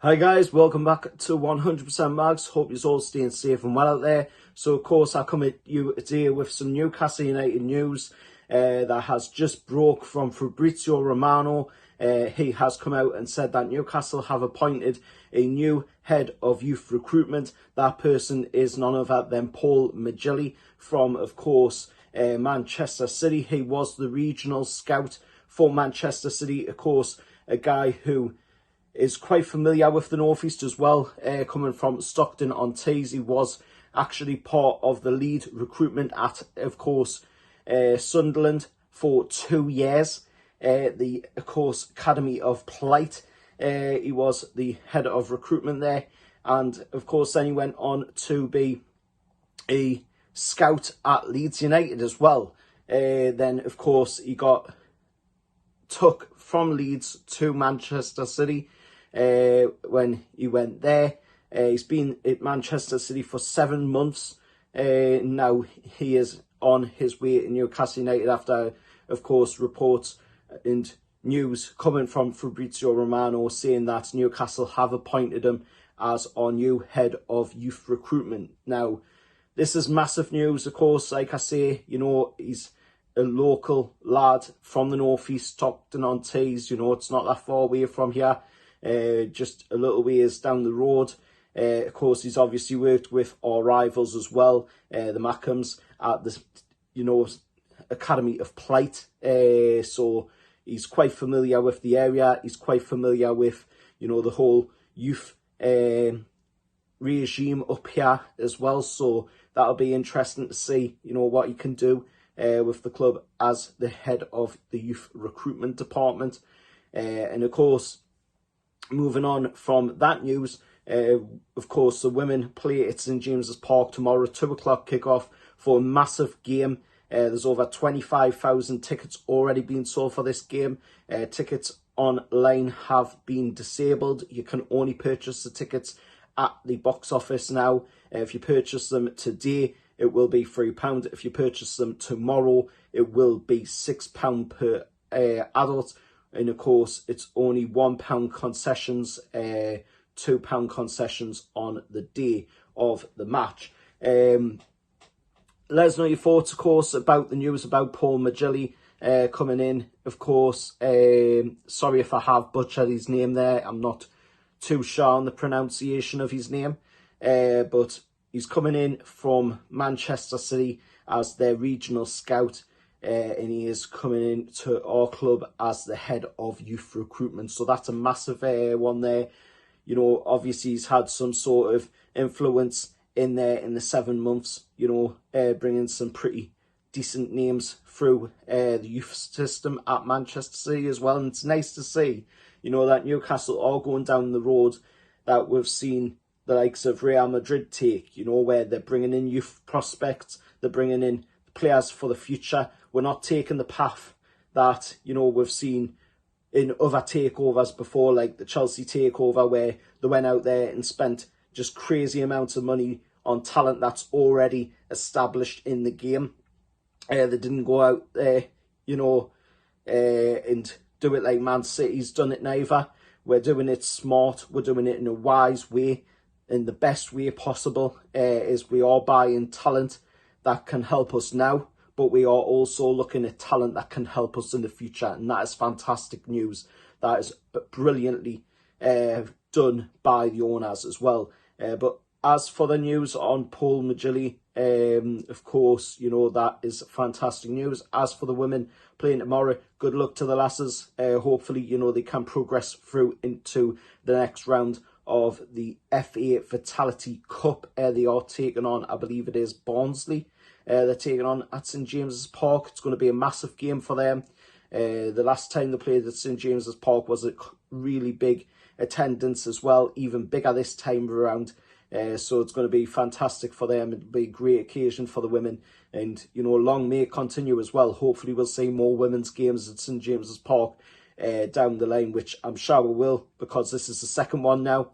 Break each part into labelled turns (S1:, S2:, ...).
S1: Hi guys, welcome back to 100% Mags. Hope you're all staying safe and well out there. So of course I come at you today with some Newcastle United news that has just broke from Fabrizio Romano. He has come out and said that Newcastle have appointed a new head of youth recruitment. That person is none other than Paul Midgley from, of course, Manchester City. He was the regional scout for Manchester City, of course, a guy who is quite familiar with the North East as well, coming from Stockton-on-Tees. He was actually part of the lead recruitment at, of course, Sunderland for 2 years. The, of course, Academy of Plight. He was the head of recruitment there. And, of course, then he went on to be a scout at Leeds United as well. Then, of course, he got took from Leeds to Manchester City when he went there. He's been at Manchester City for 7 months. Now he is on his way to Newcastle United after, of course, reports and news coming from Fabrizio Romano saying that Newcastle have appointed him as our new head of youth recruitment. Now, this is massive news, of course. Like I say, you know, he's a local lad from the North East, Stockton-on-Tees. You know, it's not that far away from here. Just a little ways down the road. Of course, he's obviously worked with our rivals as well, the Mackhams, at the, you know, Academy of Plight. So he's quite familiar with the area. He's quite familiar with, you know, the whole youth regime up here as well. So that'll be interesting to see, you know, what he can do with the club as the head of the youth recruitment department. And of course, moving on from that news, of course, the women play at St James's Park tomorrow, 2 o'clock kickoff for a massive game. There's over 25,000 tickets already being sold for this game. Tickets online have been disabled. You can only purchase the tickets at the box office now. If you purchase them today, it will be £3. If you purchase them tomorrow, it will be £6 per adult. And of course, it's only £1 concessions, £2 concessions on the day of the match. Let us know your thoughts, of course, about the news about Paul Midgley coming in. Of course, sorry if I have butchered his name there. I'm not too sure on the pronunciation of his name. But he's coming in from Manchester City as their regional scout. And he is coming into our club as the head of youth recruitment. So that's a massive one there. You know, obviously he's had some sort of influence in there in the 7 months, you know, bringing some pretty decent names through the youth system at Manchester City as well. And it's nice to see, you know, that Newcastle are going down the road that we've seen the likes of Real Madrid take, you know, where they're bringing in youth prospects, they're bringing in players for the future. We're not taking the path that, you know, we've seen in other takeovers before, like the Chelsea takeover, where they went out there and spent just crazy amounts of money on talent that's already established in the game. They didn't go out there, you know, and do it like Man City's done it neither. We're doing it smart. We're doing it in a wise way, in the best way possible, is we are buying talent that can help us now, but we are also looking at talent that can help us in the future. And that is fantastic news. That is brilliantly done by the owners as well. But as for the news on Paul Midgley, of course, you know, that is fantastic news. As for the women playing tomorrow, good luck to the lasses. Hopefully, you know, they can progress through into the next round of the FA Vitality Cup. They are taking on, I believe it is Barnsley. They're taking on at St James's Park. It's going to be a massive game for them. The last time they played at St James's Park was a really big attendance as well, even bigger this time around. So it's going to be fantastic for them. It'll be a great occasion for the women. And, you know, long may it continue as well. Hopefully we'll see more women's games at St James's Park down the line, which I'm sure we will, because this is the second one now.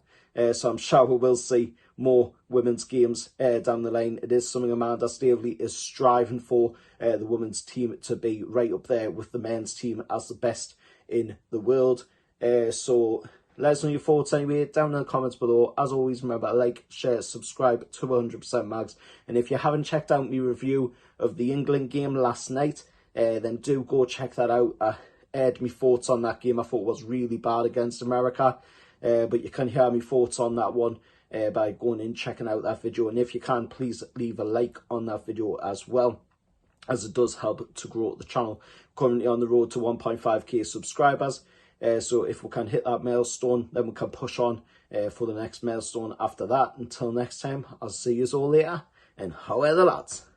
S1: So I'm sure we will see more women's games down the line. It is something Amanda Staveley is striving for, the women's team to be right up there with the men's team as the best in the world. So Let us know your thoughts anyway down in the comments below. As always, remember to like, share, subscribe to 100% Mags. And if you haven't checked out my review of the England game last night, then do go check that out. I aired my thoughts on that game. I thought it was really bad against America, but you can hear my thoughts on that one by going in, checking out that video. And if you can, please leave a like on that video as well, as it does help to grow the channel. Currently on the road to 1.5k subscribers, so if we can hit that milestone, then we can push on for the next milestone after that. Until next time, I'll see you all later, and how are the lads?